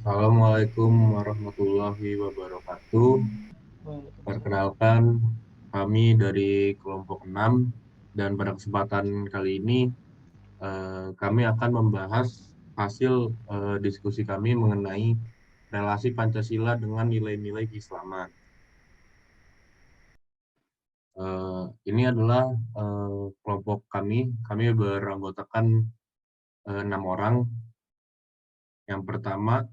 Assalamualaikum warahmatullahi wabarakatuh. Waalaikumsalam. Perkenalkan, kami dari kelompok 6 dan pada kesempatan kali ini kami akan membahas hasil diskusi kami mengenai relasi Pancasila dengan nilai-nilai keislaman. Eh, ini adalah kelompok kami beranggotakan 6 orang. Yang pertama,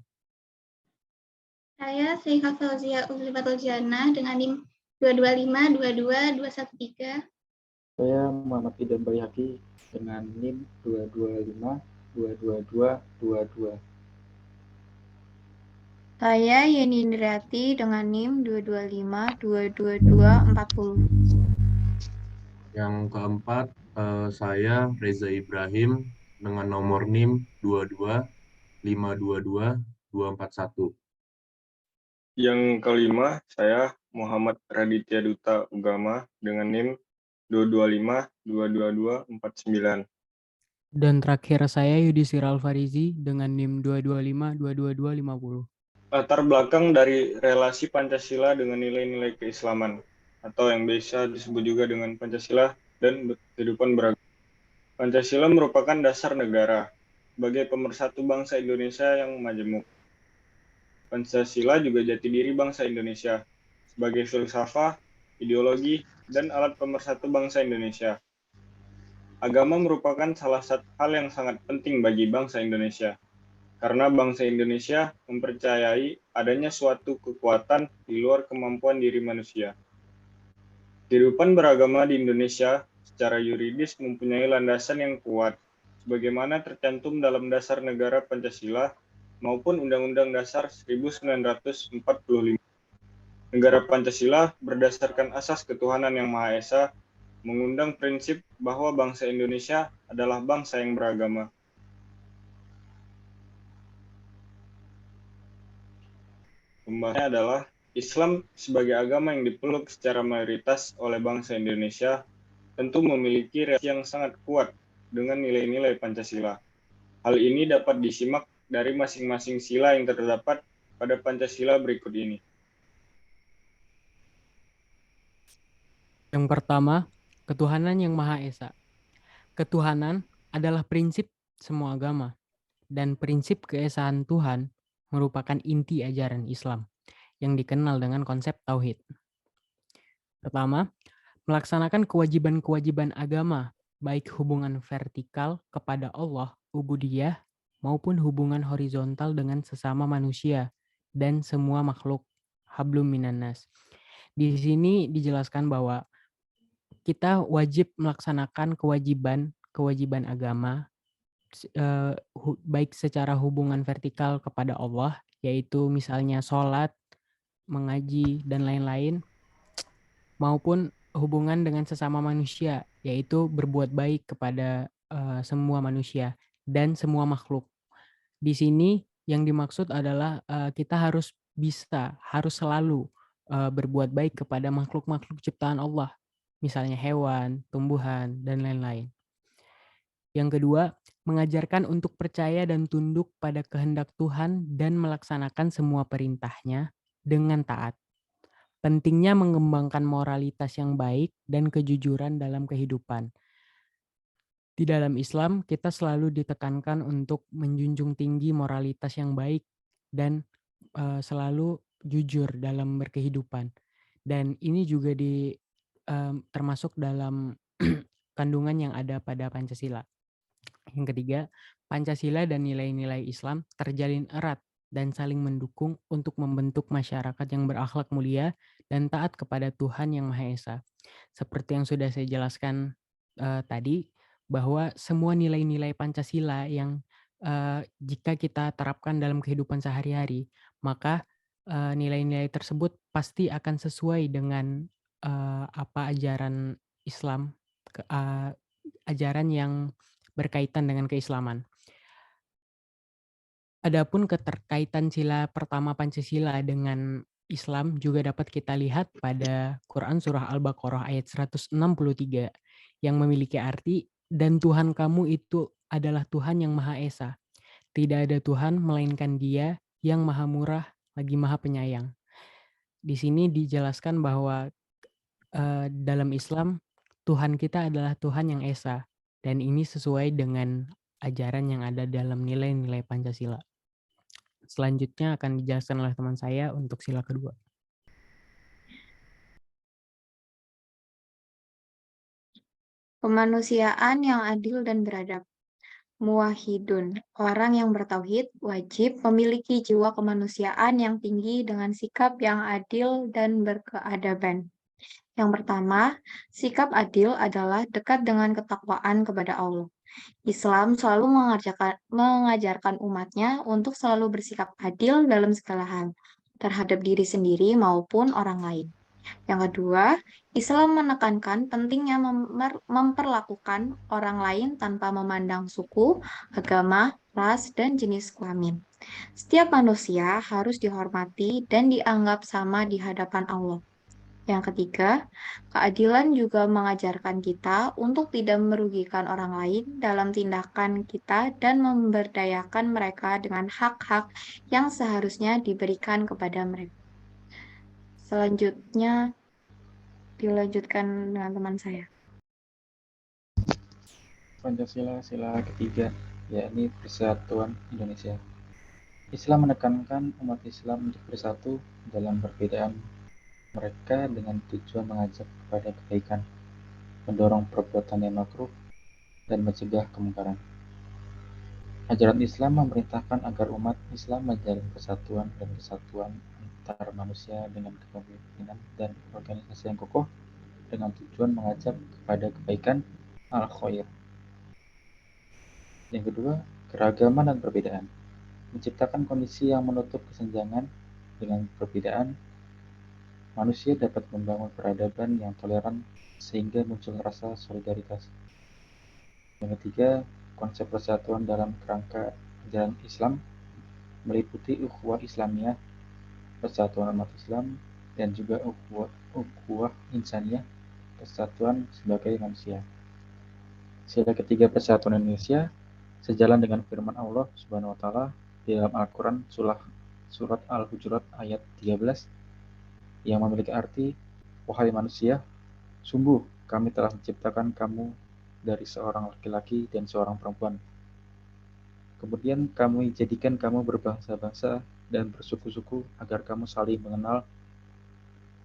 Saya Syekhah Fauzia Uzlifatul Jannah dengan NIM 225222113. Saya Muhammad Idan Bayhaqi dengan NIM 225222222. Saya Yeni Indrati dengan NIM 2252240. yang keempat, saya Reza Ibrahim dengan nomor NIM 22522241. Yang kelima, saya Muhammad Raditya Duta Ugama dengan NIM 225222249. Dan terakhir saya Yudhistira Alfarizi dengan NIM 225222250. Latar belakang dari relasi Pancasila dengan nilai-nilai keislaman, atau yang biasa disebut juga dengan Pancasila dan kehidupan beragama. Pancasila merupakan dasar negara sebagai pemersatu bangsa Indonesia yang majemuk. Pancasila juga jati diri bangsa Indonesia sebagai filsafah, ideologi, dan alat pemersatu bangsa Indonesia. Agama merupakan salah satu hal yang sangat penting bagi bangsa Indonesia, karena bangsa Indonesia mempercayai adanya suatu kekuatan di luar kemampuan diri manusia. Kehidupan beragama di Indonesia secara yuridis mempunyai landasan yang kuat, sebagaimana tercantum dalam Dasar Negara Pancasila maupun Undang-Undang Dasar 1945. Negara Pancasila berdasarkan asas ketuhanan yang Maha Esa, mengundang prinsip bahwa bangsa Indonesia adalah bangsa yang beragama. Pembahasannya adalah Islam sebagai agama yang dipeluk secara mayoritas oleh bangsa Indonesia tentu memiliki relasi yang sangat kuat dengan nilai-nilai Pancasila. Hal ini dapat disimak dari masing-masing sila yang terdapat pada Pancasila berikut ini. Yang pertama, ketuhanan yang Maha Esa. Ketuhanan adalah prinsip semua agama, dan prinsip keesaan Tuhan merupakan inti ajaran Islam yang dikenal dengan konsep tauhid. Pertama, melaksanakan kewajiban-kewajiban agama, baik hubungan vertikal kepada Allah, ubudiyah, maupun hubungan horizontal dengan sesama manusia dan semua makhluk, hablum minannas. Di sini dijelaskan bahwa kita wajib melaksanakan kewajiban agama, baik secara hubungan vertikal kepada Allah, yaitu misalnya sholat, mengaji, dan lain-lain, maupun hubungan dengan sesama manusia, yaitu berbuat baik kepada semua manusia dan semua makhluk. Di sini yang dimaksud adalah kita harus selalu berbuat baik kepada makhluk-makhluk ciptaan Allah, misalnya hewan, tumbuhan, dan lain-lain. Yang kedua, mengajarkan untuk percaya dan tunduk pada kehendak Tuhan dan melaksanakan semua perintahnya dengan taat. Pentingnya mengembangkan moralitas yang baik dan kejujuran dalam kehidupan. Di dalam Islam, kita selalu ditekankan untuk menjunjung tinggi moralitas yang baik dan selalu jujur dalam berkehidupan. Dan ini juga termasuk dalam kandungan yang ada pada Pancasila. Yang ketiga, Pancasila dan nilai-nilai Islam terjalin erat dan saling mendukung untuk membentuk masyarakat yang berakhlak mulia dan taat kepada Tuhan Yang Maha Esa. Seperti yang sudah saya jelaskan tadi, bahwa semua nilai-nilai Pancasila yang jika kita terapkan dalam kehidupan sehari-hari, maka nilai-nilai tersebut pasti akan sesuai dengan apa ajaran Islam, ajaran yang berkaitan dengan keislaman. Adapun keterkaitan sila pertama Pancasila dengan Islam juga dapat kita lihat pada Quran Surah Al-Baqarah ayat 163 yang memiliki arti, dan Tuhan kamu itu adalah Tuhan yang Maha Esa. Tidak ada Tuhan melainkan Dia yang maha murah lagi maha penyayang. Di sini dijelaskan bahwa dalam Islam Tuhan kita adalah Tuhan yang esa, dan ini sesuai dengan ajaran yang ada dalam nilai-nilai Pancasila. Selanjutnya akan dijelaskan oleh teman saya untuk sila kedua. Kemanusiaan yang adil dan beradab. Muwahhidun, orang yang bertauhid, wajib memiliki jiwa kemanusiaan yang tinggi dengan sikap yang adil dan berkeadaban. Yang pertama, sikap adil adalah dekat dengan ketakwaan kepada Allah. Islam selalu mengajarkan umatnya untuk selalu bersikap adil dalam segala hal, terhadap diri sendiri maupun orang lain. Yang kedua, Islam menekankan pentingnya memperlakukan orang lain tanpa memandang suku, agama, ras, dan jenis kelamin. Setiap manusia harus dihormati dan dianggap sama di hadapan Allah. Yang ketiga, keadilan juga mengajarkan kita untuk tidak merugikan orang lain dalam tindakan kita dan memberdayakan mereka dengan hak-hak yang seharusnya diberikan kepada mereka. Selanjutnya, dilanjutkan dengan teman saya. Pancasila sila ketiga, yakni Persatuan Indonesia. Islam menekankan umat Islam untuk bersatu dalam perbedaan mereka dengan tujuan mengajak kepada kebaikan, mendorong perbuatan yang makruh, dan mencegah kemungkaran. Ajaran Islam memerintahkan agar umat Islam menjalin persatuan dan kesatuan antar manusia dengan kepemimpinan dan organisasi yang kokoh dengan tujuan mengajak kepada kebaikan al-khair. Yang kedua, keragaman dan perbedaan. Menciptakan kondisi yang menutup kesenjangan dengan perbedaan, manusia dapat membangun peradaban yang toleran sehingga muncul rasa solidaritas. Yang ketiga, konsep persatuan dalam kerangka ajaran Islam meliputi ukhuwah Islamiyah, persatuan umat Islam, dan juga ukhuwah insaniyah, persatuan sebagai manusia. Sila ketiga Persatuan Indonesia sejalan dengan firman Allah Subhanahu wa taala di dalam Al-Qur'an surat Al-Hujurat ayat 13 yang memiliki arti, wahai manusia, sungguh kami telah menciptakan kamu dari seorang laki-laki dan seorang perempuan. Kemudian kami jadikan kamu berbangsa-bangsa dan bersuku-suku agar kamu saling mengenal.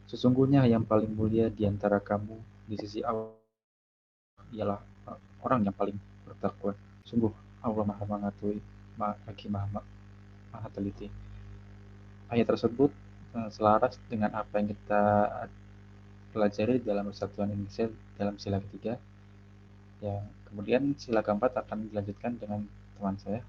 Sesungguhnya yang paling mulia di antara kamu di sisi Allah ialah orang yang paling bertakwa. Sungguh Allah Maha Mengetahui, Maha Teliti. Ayat tersebut selaras dengan apa yang kita pelajari dalam Persatuan Indonesia dalam sila ketiga. Yang kemudian sila keempat akan dilanjutkan dengan teman saya.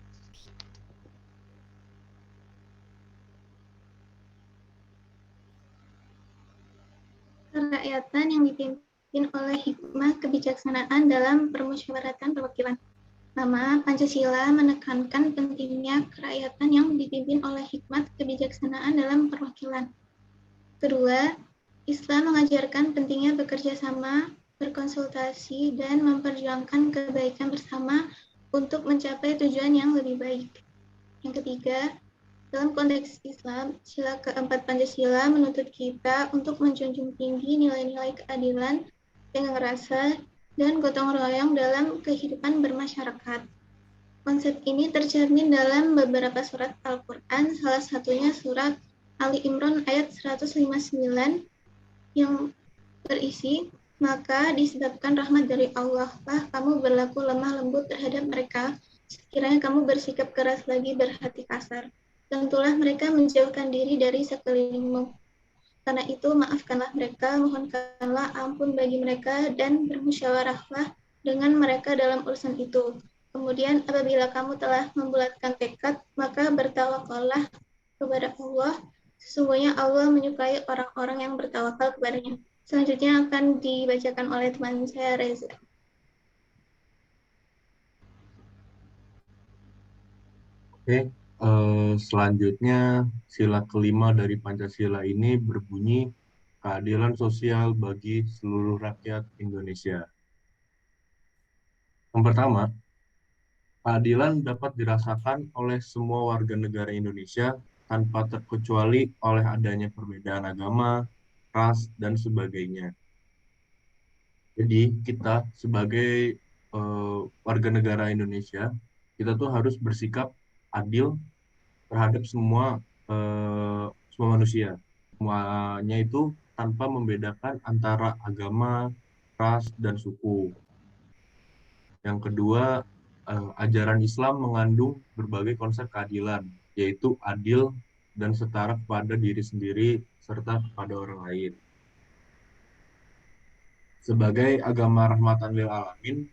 Kerakyatan yang dipimpin oleh hikmah kebijaksanaan dalam permusyawaratan perwakilan. Pertama, Pancasila menekankan pentingnya kerakyatan yang dipimpin oleh hikmat kebijaksanaan dalam perwakilan. Kedua, Islam mengajarkan pentingnya bekerja sama, berkonsultasi, dan memperjuangkan kebaikan bersama untuk mencapai tujuan yang lebih baik. Yang ketiga, dalam konteks Islam, sila keempat Pancasila menuntut kita untuk menjunjung tinggi nilai-nilai keadilan, tenggang rasa, dan gotong royong dalam kehidupan bermasyarakat. Konsep ini tercermin dalam beberapa surat Al-Quran, salah satunya surat Ali Imran ayat 159 yang berisi, maka disebabkan rahmat dari Allah lah kamu berlaku lemah lembut terhadap mereka, sekiranya kamu bersikap keras lagi berhati kasar. Tentulah mereka menjauhkan diri dari sekelilingmu. Karena itu maafkanlah mereka, mohonkanlah ampun bagi mereka, dan bermusyawarahlah dengan mereka dalam urusan itu. Kemudian apabila kamu telah membulatkan tekad, maka bertawakallah kepada Allah. Sesungguhnya Allah menyukai orang-orang yang bertawakal kepadanya. Selanjutnya akan dibacakan oleh teman saya, Reza. Oke, selanjutnya sila kelima dari Pancasila ini berbunyi keadilan sosial bagi seluruh rakyat Indonesia. Yang pertama, keadilan dapat dirasakan oleh semua warga negara Indonesia tanpa terkecuali oleh adanya perbedaan agama, ras, dan sebagainya. Jadi kita sebagai warga negara Indonesia, kita tuh harus bersikap adil terhadap semua manusia. Semuanya itu tanpa membedakan antara agama, ras, dan suku. Yang kedua, ajaran Islam mengandung berbagai konsep keadilan, yaitu adil dan setara kepada diri sendiri serta kepada orang lain. Sebagai agama rahmatan lil alamin,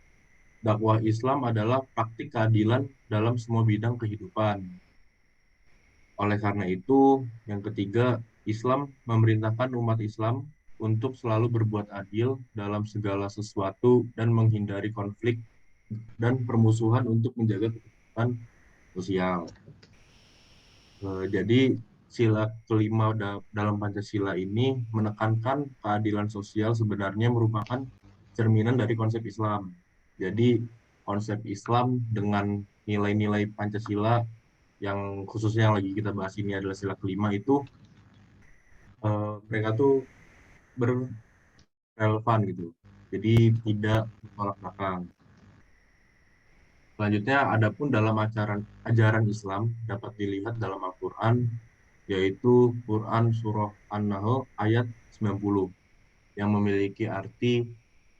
dakwah Islam adalah praktik keadilan dalam semua bidang kehidupan. Oleh karena itu, yang ketiga, Islam memerintahkan umat Islam untuk selalu berbuat adil dalam segala sesuatu dan menghindari konflik dan permusuhan untuk menjaga ketertiban sosial. Jadi sila kelima dalam Pancasila ini menekankan keadilan sosial sebenarnya merupakan cerminan dari konsep Islam. Jadi konsep Islam dengan nilai-nilai Pancasila yang khususnya yang lagi kita bahas ini adalah sila kelima itu mereka tuh berrelevan gitu. Jadi tidak bertolak belakang. Selanjutnya, adapun dalam ajaran Islam dapat dilihat dalam Al-Quran, yaitu Quran Surah An-Nahl ayat 90, yang memiliki arti,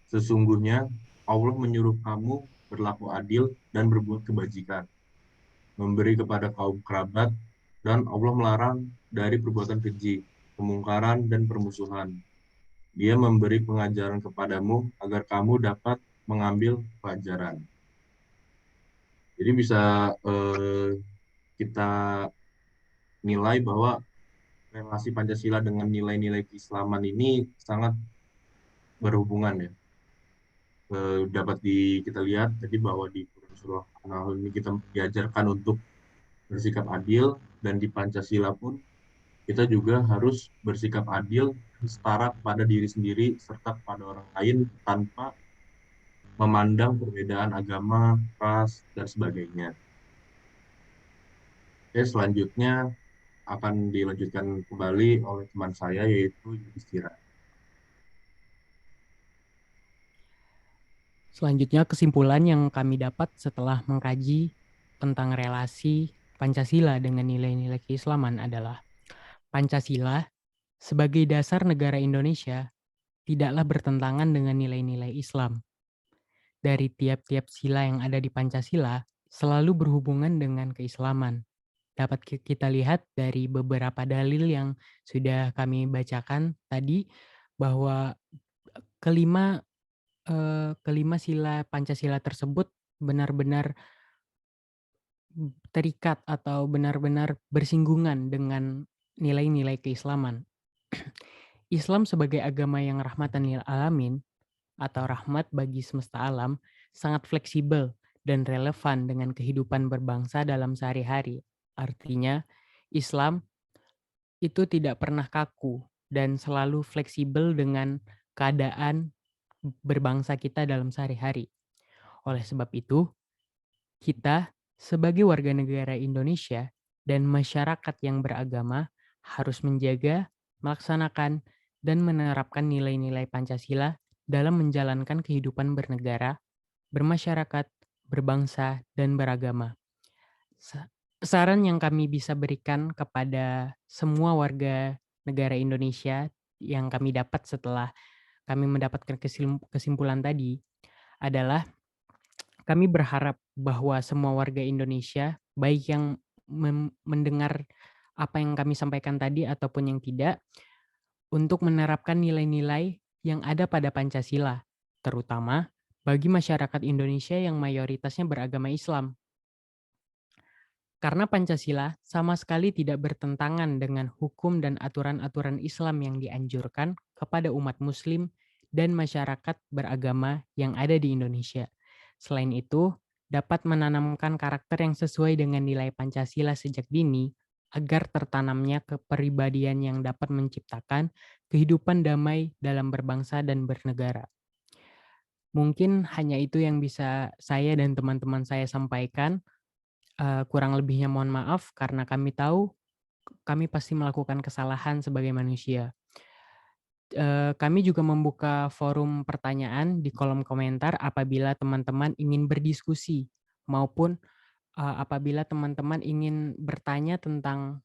sesungguhnya Allah menyuruh kamu berlaku adil dan berbuat kebajikan, memberi kepada kaum kerabat, dan Allah melarang dari perbuatan keji, kemungkaran, dan permusuhan. Dia memberi pengajaran kepadamu agar kamu dapat mengambil pelajaran. Jadi bisa kita nilai bahwa relasi Pancasila dengan nilai-nilai keislaman ini sangat berhubungan ya. Dapat kita lihat tadi bahwa di Surah An-Nahl ini kita diajarkan untuk bersikap adil, dan di Pancasila pun kita juga harus bersikap adil, setara kepada diri sendiri serta kepada orang lain tanpa memandang perbedaan agama, ras, dan sebagainya. Oke, selanjutnya akan dilanjutkan kembali oleh teman saya, yaitu Yudhistira. Selanjutnya, kesimpulan yang kami dapat setelah mengkaji tentang relasi Pancasila dengan nilai-nilai keislaman adalah Pancasila sebagai dasar negara Indonesia tidaklah bertentangan dengan nilai-nilai Islam. Dari tiap-tiap sila yang ada di Pancasila selalu berhubungan dengan keislaman. Dapat kita lihat dari beberapa dalil yang sudah kami bacakan tadi, bahwa kelima sila Pancasila tersebut benar-benar terikat atau benar-benar bersinggungan dengan nilai-nilai keislaman. Islam sebagai agama yang rahmatan lil alamin atau rahmat bagi semesta alam sangat fleksibel dan relevan dengan kehidupan berbangsa dalam sehari-hari. Artinya, Islam itu tidak pernah kaku dan selalu fleksibel dengan keadaan berbangsa kita dalam sehari-hari. Oleh sebab itu, kita sebagai warga negara Indonesia dan masyarakat yang beragama harus menjaga, melaksanakan, dan menerapkan nilai-nilai Pancasila dalam menjalankan kehidupan bernegara, bermasyarakat, berbangsa, dan beragama. Saran yang kami bisa berikan kepada semua warga negara Indonesia yang kami dapat setelah kami mendapatkan kesimpulan tadi adalah kami berharap bahwa semua warga Indonesia, baik yang mendengar apa yang kami sampaikan tadi ataupun yang tidak, untuk menerapkan nilai-nilai yang ada pada Pancasila, terutama bagi masyarakat Indonesia yang mayoritasnya beragama Islam. Karena Pancasila sama sekali tidak bertentangan dengan hukum dan aturan-aturan Islam yang dianjurkan kepada umat Muslim dan masyarakat beragama yang ada di Indonesia. Selain itu, dapat menanamkan karakter yang sesuai dengan nilai Pancasila sejak dini agar tertanamnya kepribadian yang dapat menciptakan kehidupan damai dalam berbangsa dan bernegara. Mungkin hanya itu yang bisa saya dan teman-teman saya sampaikan. Kurang lebihnya mohon maaf karena kami tahu kami pasti melakukan kesalahan sebagai manusia. Kami juga membuka forum pertanyaan di kolom komentar apabila teman-teman ingin berdiskusi maupun apabila teman-teman ingin bertanya tentang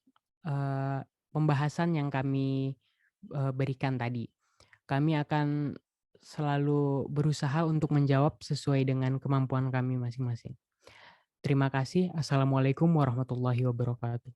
pembahasan yang kami berikan tadi. Kami akan selalu berusaha untuk menjawab sesuai dengan kemampuan kami masing-masing. Terima kasih. Assalamualaikum warahmatullahi wabarakatuh.